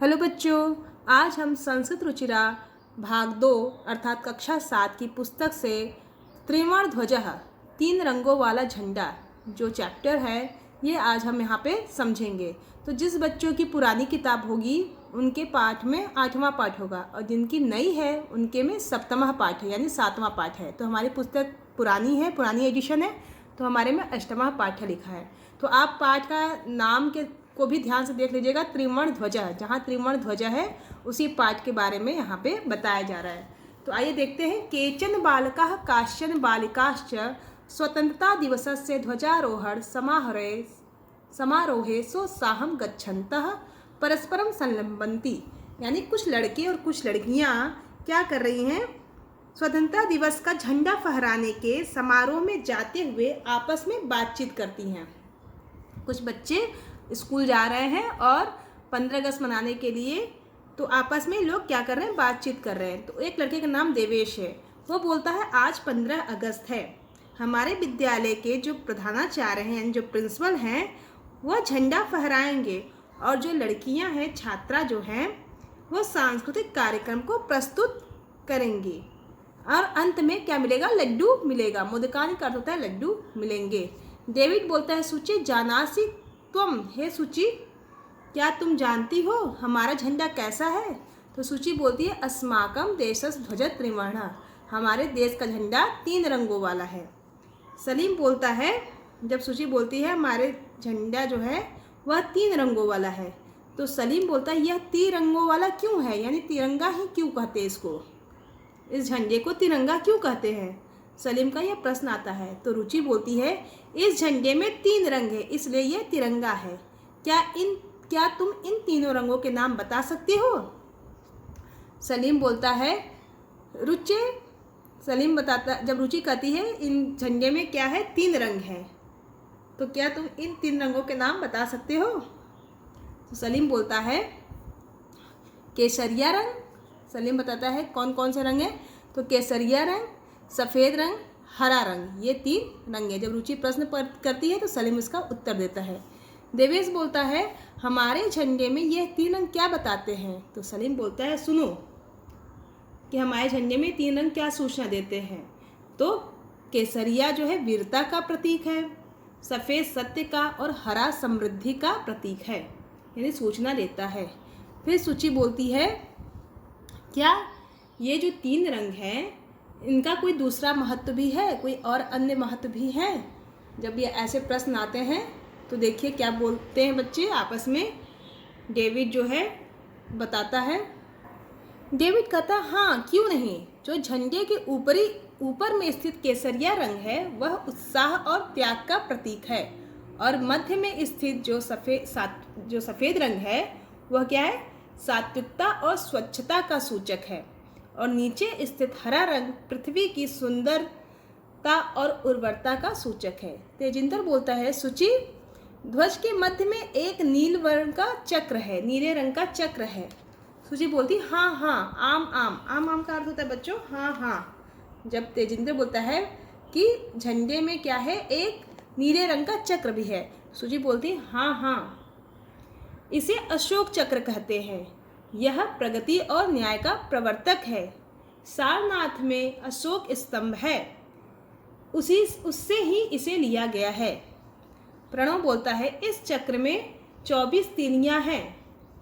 Hello बच्चों, आज हम संस्कृत रुचिरा भाग 2 अर्थात कक्षा 7 की पुस्तक से त्रिवर्ण ध्वजः तीन रंगों वाला झंडा जो चैप्टर है ये आज हम यहाँ पे समझेंगे। तो जिस बच्चों की पुरानी किताब होगी उनके पाठ में 8वां पाठ होगा और जिनकी नई है उनके में 7वां पाठ है यानी 7वां पाठ है। तो हमारी पुस्तक पुरानी है, पुरानी एडिशन है, तो हमारे में 8वां पाठ लिखा है। तो आप पाठ का नाम को भी ध्यान से देख लीजिएगा, त्रिवर्ण ध्वजा। जहाँ त्रिवर्ण ध्वजा है उसी पाठ के बारे में यहाँ पे बताया जा रहा है। तो आइए देखते हैं। केचन बालकाः काश्चन बालिकाश्च स्वतंत्रता दिवसस्य ध्वजारोहण समारोहे सोत्साहं गच्छन्तः परस्परम संलम्बन्ति। यानी कुछ लड़के और कुछ लड़कियाँ क्या कर रही हैं, स्वतंत्रता दिवस का झंडा फहराने के समारोह में जाते हुए आपस में बातचीत करती हैं। कुछ बच्चे स्कूल जा रहे हैं और 15 अगस्त मनाने के लिए तो आपस में लोग क्या कर रहे हैं, बातचीत कर रहे हैं। तो एक लड़के का नाम देवेश है, वो बोलता है आज 15 अगस्त है, हमारे विद्यालय के जो प्रधानाचार्य हैं, जो प्रिंसिपल हैं, वह झंडा फहराएंगे और जो लड़कियां हैं, छात्रा जो हैं, वो सांस्कृतिक कार्यक्रम को प्रस्तुत करेंगी और अंत में क्या मिलेगा, लड्डू मिलेगा। मोदकानी का अर्थ होता है लड्डू मिलेंगे। डेविड बोलता है सुचि जानासी तुम, हे सुचि क्या तुम जानती हो हमारा झंडा कैसा है। तो सुचि बोलती है अस्माकं देशस् ध्वज त्रिवर्ण, हमारे देश का झंडा 3 रंगों वाला है। सलीम बोलता है, जब सुचि बोलती है हमारे झंडा जो है वह 3 रंगों वाला है, तो सलीम बोलता है यह 3 रंगों वाला क्यों है, यानी तिरंगा ही क्यों कहते हैं इसको, इस झंडे को तिरंगा क्यों कहते हैं। सलीम का यह प्रश्न आता है। तो रुचि बोलती है इस झंडे में 3 रंग है इसलिए यह तिरंगा है। क्या तुम इन तीनों रंगों के नाम बता सकते हो। सलीम बोलता है सलीम बताता, जब रुचि कहती है इन झंडे में क्या है, 3 रंग है, तो क्या तुम इन 3 रंगों के नाम बता सकते हो। तो सलीम बोलता है केसरिया रंग। सलीम बताता है कौन कौन से रंग हैं, तो केसरिया रंग, सफ़ेद रंग, हरा रंग, ये 3 रंग है। जब रुचि प्रश्न करती है तो सलीम इसका उत्तर देता है। देवेश बोलता है हमारे झंडे में ये 3 रंग क्या बताते हैं। तो सलीम बोलता है सुनो कि हमारे झंडे में 3 रंग क्या सूचना देते हैं। तो केसरिया जो है वीरता का प्रतीक है, सफ़ेद सत्य का और हरा समृद्धि का प्रतीक है, यानी सूचना देता है। फिर सूची बोलती है क्या ये जो 3 रंग हैं इनका कोई दूसरा महत्व भी है, कोई और अन्य महत्व भी है। जब ये ऐसे प्रश्न आते हैं तो देखिए क्या बोलते हैं बच्चे आपस में। डेविड जो है बताता है, डेविड कहता हाँ क्यों नहीं, जो झंडे के ऊपर में स्थित केसरिया रंग है वह उत्साह और त्याग का प्रतीक है और मध्य में स्थित जो सफ़ेद रंग है वह क्या है, सात्विकता और स्वच्छता का सूचक है और नीचे स्थित हरा रंग पृथ्वी की सुंदरता और उर्वरता का सूचक है। तेजिंदर बोलता है सुचि ध्वज के मध्य में एक नील वर्ण का चक्र है, नीले रंग का चक्र है। सुचि बोलती हाँ हाँ, आम का अर्थ होता है बच्चों हाँ हाँ। जब तेजिंदर बोलता है कि झंडे में क्या है, एक नीले रंग का चक्र भी है, सुचि बोलती हाँ हाँ। इसे अशोक चक्र कहते हैं, यह प्रगति और न्याय का प्रवर्तक है। सारनाथ में अशोक स्तंभ है, उससे ही इसे लिया गया है। प्रणव बोलता है इस चक्र में 24 तीलियां हैं,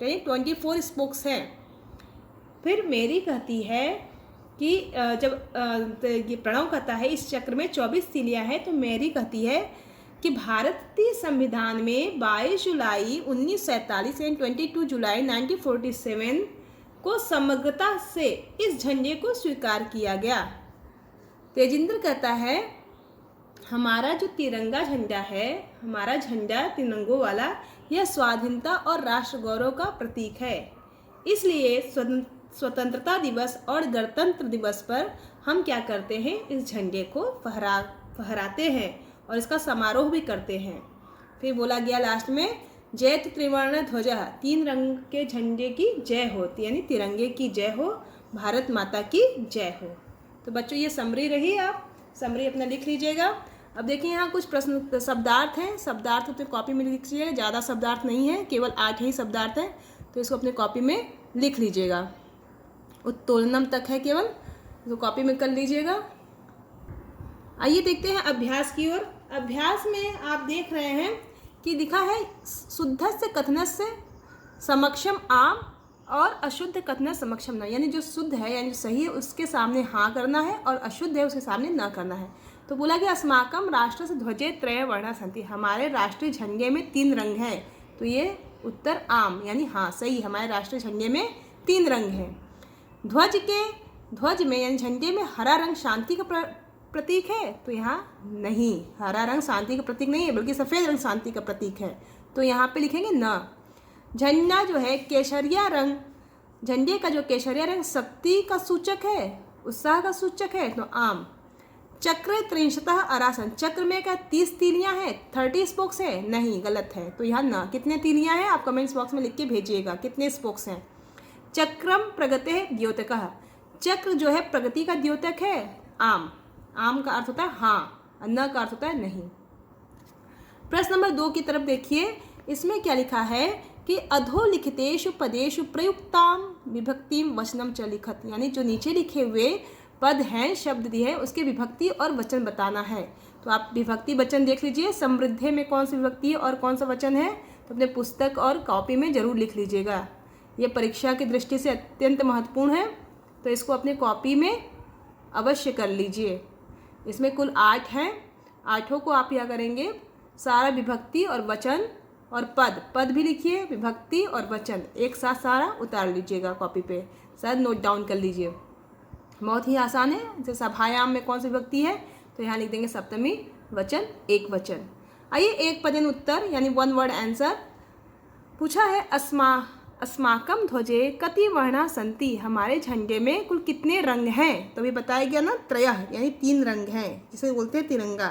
यानी 24 स्पोक्स हैं। फिर मेरी कहती है कि ये प्रणव कहता है इस चक्र में 24 तीलियां हैं, तो मेरी कहती है कि भारतीय संविधान में 22 जुलाई 1947 एंड 22 जुलाई 1947 को समग्रता से इस झंडे को स्वीकार किया गया। तेजिंदर कहता है हमारा जो तिरंगा झंडा है, हमारा झंडा 3 रंगों वाला, यह स्वाधीनता और राष्ट्र गौरव का प्रतीक है। इसलिए स्वतंत्रता दिवस और गणतंत्र दिवस पर हम क्या करते हैं, इस झंडे को फहराते हैं और इसका समारोह भी करते हैं। फिर बोला गया लास्ट में जयतु त्रिवर्ण ध्वजः, 3 रंग के झंडे की जय हो, यानी तिरंगे की जय हो, भारत माता की जय हो। तो बच्चों ये समरी रही, आप समरी अपना लिख लीजिएगा। अब देखिए यहाँ कुछ प्रश्न शब्दार्थ हैं, शब्दार्थ अपने कॉपी में लिख लीजिएगा, ज़्यादा शब्दार्थ नहीं है, केवल 8 ही शब्दार्थ हैं। तो इसको अपने कॉपी में लिख लीजिएगा। उत्तोलनम तक है केवल, तो कॉपी में कर लीजिएगा। आइए देखते हैं अभ्यास की ओर। अभ्यास में आप देख रहे हैं कि लिखा है शुद्धस्य कथनस्य समक्षम आम और अशुद्ध कथन समक्षम न, यानी जो शुद्ध है यानी जो सही है उसके सामने हाँ करना है और अशुद्ध है उसके सामने ना करना है। तो बोला कि अस्माकम राष्ट्र से ध्वजे त्रय वर्णा संति, हमारे राष्ट्रीय झंडे में 3 रंग हैं। तो ये उत्तर आम यानी हाँ सही, हमारे राष्ट्रीय झंडे में 3 रंग हैं। ध्वज में यानी झंडे में हरा रंग शांति का प्रतीक है, तो यहाँ नहीं, हरा रंग शांति का प्रतीक नहीं है बल्कि सफ़ेद रंग शांति का प्रतीक है, तो यहाँ पे लिखेंगे न। झंडा जो है केसरिया रंग, झंडे का जो केसरिया रंग शक्ति का सूचक है, उत्साह का सूचक है, तो आम। चक्र 30 अरासन, चक्र में क्या 30 तीलियाँ हैं, 30 स्पोक्स है, नहीं गलत है, तो यहाँ न। कितने तीलियाँ हैं आप कमेंट्स बॉक्स में लिख के भेजिएगा, कितने स्पोक्स हैं। चक्रम प्रगते द्योतकः, चक्र जो है प्रगति का द्योतक है, आम। आम का अर्थ होता है हाँ, न का अर्थ होता है नहीं। प्रश्न नंबर 2 की तरफ देखिए, इसमें क्या लिखा है कि अधोलिखितेषु पदेषु प्रयुक्ताम विभक्तिम वचनम च लिखत, यानी जो नीचे लिखे हुए पद हैं, शब्द दिए हैं, उसके विभक्ति और वचन बताना है। तो आप विभक्ति वचन देख लीजिए, समृद्धि में कौन सी विभक्ति है और कौन सा वचन है, तो अपने पुस्तक और कॉपी में ज़रूर लिख लीजिएगा। ये परीक्षा की दृष्टि से अत्यंत महत्वपूर्ण है, तो इसको अपने कॉपी में अवश्य कर लीजिए। इसमें कुल 8 हैं, 8 को आप क्या करेंगे, सारा विभक्ति और वचन और पद भी लिखिए, विभक्ति और वचन एक साथ सारा उतार लीजिएगा कॉपी पे, शायद नोट डाउन कर लीजिए। बहुत ही आसान है। जैसे सभायाम में कौन सी विभक्ति है, तो यहाँ लिख देंगे सप्तमी वचन एक वचन। आइए एक पदेन उत्तर यानी 1 वर्ड आंसर पूछा है। अस्माकम ध्वजे कति वर्णा संति, हमारे झंडे में कुल कितने रंग हैं, तो भी बताया गया ना, त्रयः यानी 3 रंग हैं, जिसे बोलते हैं तिरंगा,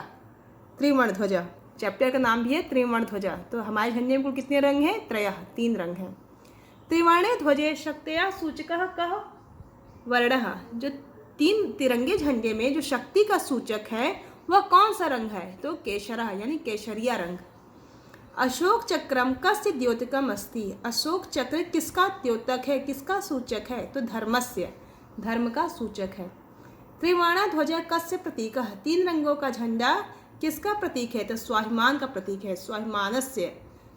त्रिवर्ण ध्वजा। चैप्टर का नाम भी है त्रिवर्ण ध्वजा। तो हमारे झंडे में कुल कितने रंग हैं, त्रयः 3 रंग हैं। त्रिवर्णे ध्वजे शक्त्या सूचकः कः वर्णः, जो 3 तिरंगे झंडे में जो शक्ति का सूचक है वह कौन सा रंग है, तो केशरः यानी केशरिया रंग। अशोक चक्रम कस्य द्योतकम अस्ति, अशोक चक्र किसका द्योतक है, किसका सूचक है, तो धर्मस्य, धर्म का सूचक है। त्रिवर्णा ध्वज कस्य प्रतीकः, 3 रंगों का झंडा किसका प्रतीक है, तो स्वाभिमान का प्रतीक है, स्वाभिमानस्य।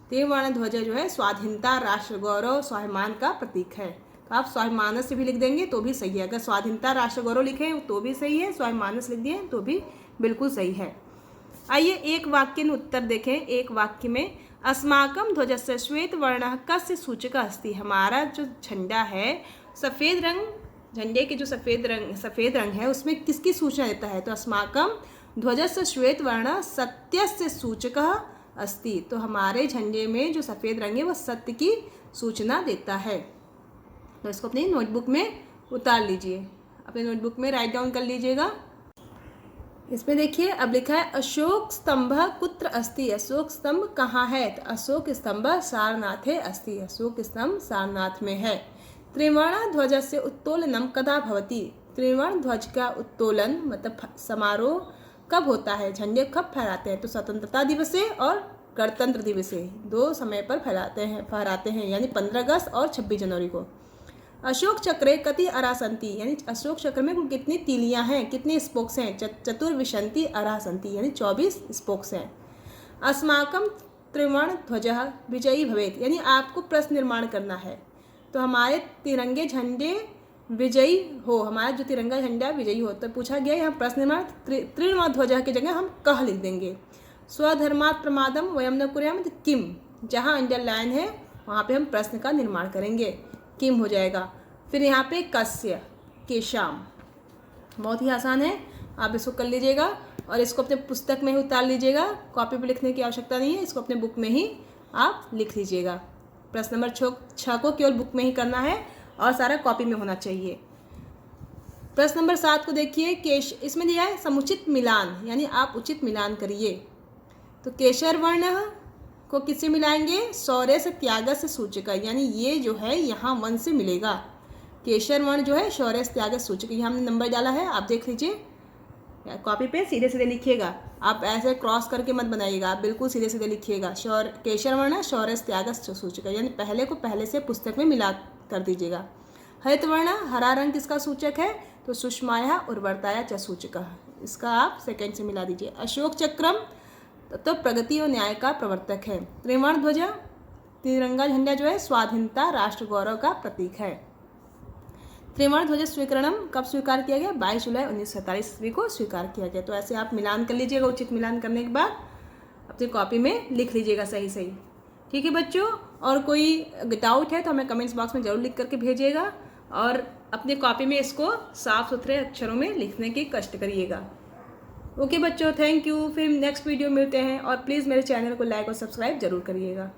त्रिवर्ण ध्वज जो है स्वाधीनता, राष्ट्र गौरव, स्वाभिमान का प्रतीक है। तो आप स्वाभिमानस्य भी लिख देंगे तो भी सही है, अगर स्वाधीनता राष्ट्र गौरव लिखें तो भी सही है, स्वाभिमानस्य लिख दिए तो भी बिल्कुल सही है। आइए एक वाक्य में उत्तर देखें। एक वाक्य में अस्माकम ध्वजस्य श्वेत वर्णः कस्य सूचकः अस्ति, हमारा जो झंडा है सफ़ेद रंग, झंडे के जो सफ़ेद रंग है उसमें किसकी सूचना देता है, तो अस्माकम ध्वजस्य श्वेत वर्णः सत्यस्य सूचकः अस्ति, तो हमारे झंडे में जो सफ़ेद रंग है वह सत्य की सूचना देता है। तो इसको अपनी नोटबुक में उतार लीजिए, अपने नोटबुक में राइट डाउन कर लीजिएगा। इसमें देखिए अब लिखा है अशोक स्तंभ कुत्र अस्ति, अशोक स्तंभ कहाँ है, तो अशोक स्तंभ सारनाथे अस्ति, अशोक स्तंभ सारनाथ में है। त्रिवर्ण ध्वजस्य उत्तोलनम कदा भवति, त्रिवर्ण ध्वज का उत्तोलन मतलब समारोह कब होता है, झंडे कब फहराते हैं, तो स्वतंत्रता दिवसे और गणतंत्र दिवसे 2 समय पर फहराते हैं यानी 15 अगस्त और 26 जनवरी को। अशोक चक्रे कति अरासंति, यानी अशोक चक्र में कुल कितनी तीलियां हैं, कितने स्पोक्स हैं, चतुर्विशंति अरासंति यानी 24 स्पोक्स हैं। अस्माकम त्रिवर्ण ध्वजः विजयी भवेत्, यानी आपको प्रश्न निर्माण करना है, तो हमारे तिरंगे झंडे विजयी हो, हमारा जो तिरंगा झंडा विजयी हो। तो पूछा गया यहाँ प्रश्न निर्माण त्रिवर्ण ध्वजः की जगह हम कह लिख देंगे। स्वधर्मात् प्रमादम वयम न कुर्याम, किम, जहाँ अंडरलाइन है वहाँ पे हम प्रश्न का निर्माण करेंगे, किम हो जाएगा। फिर यहाँ पे कस्य, केशाम, बहुत ही आसान है, आप इसको कर लीजिएगा और इसको अपने पुस्तक में ही उतार लीजिएगा, कॉपी पे लिखने की आवश्यकता नहीं है, इसको अपने बुक में ही आप लिख लीजिएगा। प्रश्न नंबर 6 को केवल बुक में ही करना है और सारा कॉपी में होना चाहिए। प्रश्न नंबर 7 को देखिए, इसमें दिया है समुचित मिलान, यानी आप उचित मिलान करिए। तो केशर वर्ण को किससे मिलाएंगे, शौर्य से त्याग से सूचक, यानी ये जो है यहाँ 1 से मिलेगा। केशर वर्ण जो है शौर्य से त्याग सूचक, यहाँ हमने नंबर डाला है, आप देख लीजिए कॉपी पे सीधे सीधे लिखिएगा, आप ऐसे क्रॉस करके मत बनाइएगा, आप बिल्कुल सीधे सीधे लिखिएगा। केशर वर्ण शौर्य त्यागस सूचक, यानी पहले को पहले से पुस्तक में मिला कर दीजिएगा। हरित वर्ण हरा रंग किसका सूचक है? तो सुषमाया उर्वरताया च सूचक, इसका आप सेकंड से मिला दीजिए। अशोक चक्रम तो प्रगति और न्याय का प्रवर्तक है। त्रिवर्ण ध्वजा तिरंगा झंडा जो है स्वाधीनता राष्ट्र गौरव का प्रतीक है। त्रिवर्ण ध्वज स्वीकरणम कब स्वीकार किया गया? 22 जुलाई 1947 ईस्वी को स्वीकार किया गया। तो ऐसे आप मिलान कर लीजिएगा, उचित मिलान करने के बाद अपनी कॉपी में लिख लीजिएगा सही सही। ठीक है बच्चों, और कोई डाउट है तो हमें कमेंट्स बॉक्स में ज़रूर लिख करके भेजिएगा और अपनी कॉपी में इसको साफ सुथरे अक्षरों में लिखने की कष्ट करिएगा। ओके बच्चों, थैंक यू। फिर नेक्स्ट वीडियो मिलते हैं और प्लीज़ मेरे चैनल को लाइक और सब्सक्राइब जरूर करिएगा।